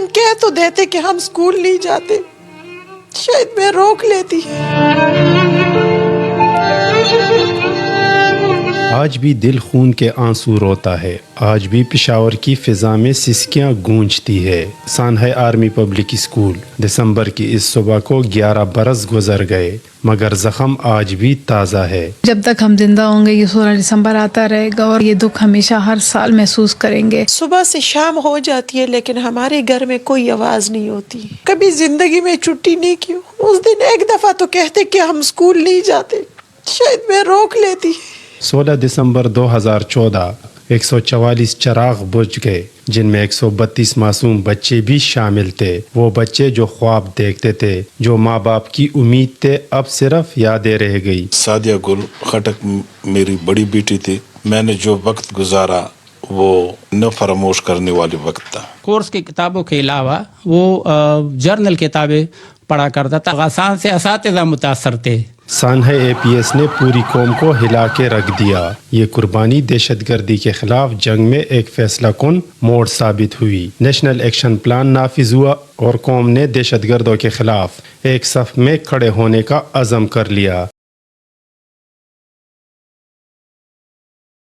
والدین کہہ تو دیتے کہ ہم اسکول نہیں جاتے، شاید میں روک لیتی۔ آج بھی دل خون کے آنسو روتا ہے، آج بھی پشاور کی فضا میں سسکیاں گونجتی ہے۔ سانحہ آرمی پبلک اسکول، دسمبر کی اس صبح کو 11 برس گزر گئے مگر زخم آج بھی تازہ ہے۔ جب تک ہم زندہ ہوں گے یہ 16 دسمبر آتا رہے گا اور یہ دکھ ہمیشہ ہر سال محسوس کریں گے۔ صبح سے شام ہو جاتی ہے لیکن ہمارے گھر میں کوئی آواز نہیں ہوتی۔ کبھی زندگی میں چھٹی نہیں کی، اس دن ایک دفعہ تو کہتے کہ ہم اسکول نہیں جاتے، شاید میں روک لیتی۔ 16 دسمبر 2014 144 چراغ بجھ گئے جن میں 132 معصوم بچے بھی شامل تھے۔ وہ بچے جو خواب دیکھتے تھے، جو ماں باپ کی امید تھے، اب صرف یادیں رہ گئی۔ سعدیہ گل خٹک میری بڑی بیٹی تھی، میں نے جو وقت گزارا وہ نہ فراموش کرنے والی وقت تھا۔ کورس کی کتابوں کے علاوہ وہ جرنل کتابیں پڑھا کرتا تھا۔ غسان سے اساتذہ متاثر تھے۔ سانحہ اے پی ایس نے پوری قوم کو ہلا کے رکھ دیا۔ یہ قربانی دہشت گردی کے خلاف جنگ میں ایک فیصلہ کن موڑ ثابت ہوئی۔ نیشنل ایکشن پلان نافذ ہوا اور قوم نے دہشت گردوں کے خلاف ایک صف میں کھڑے ہونے کا عزم کر لیا۔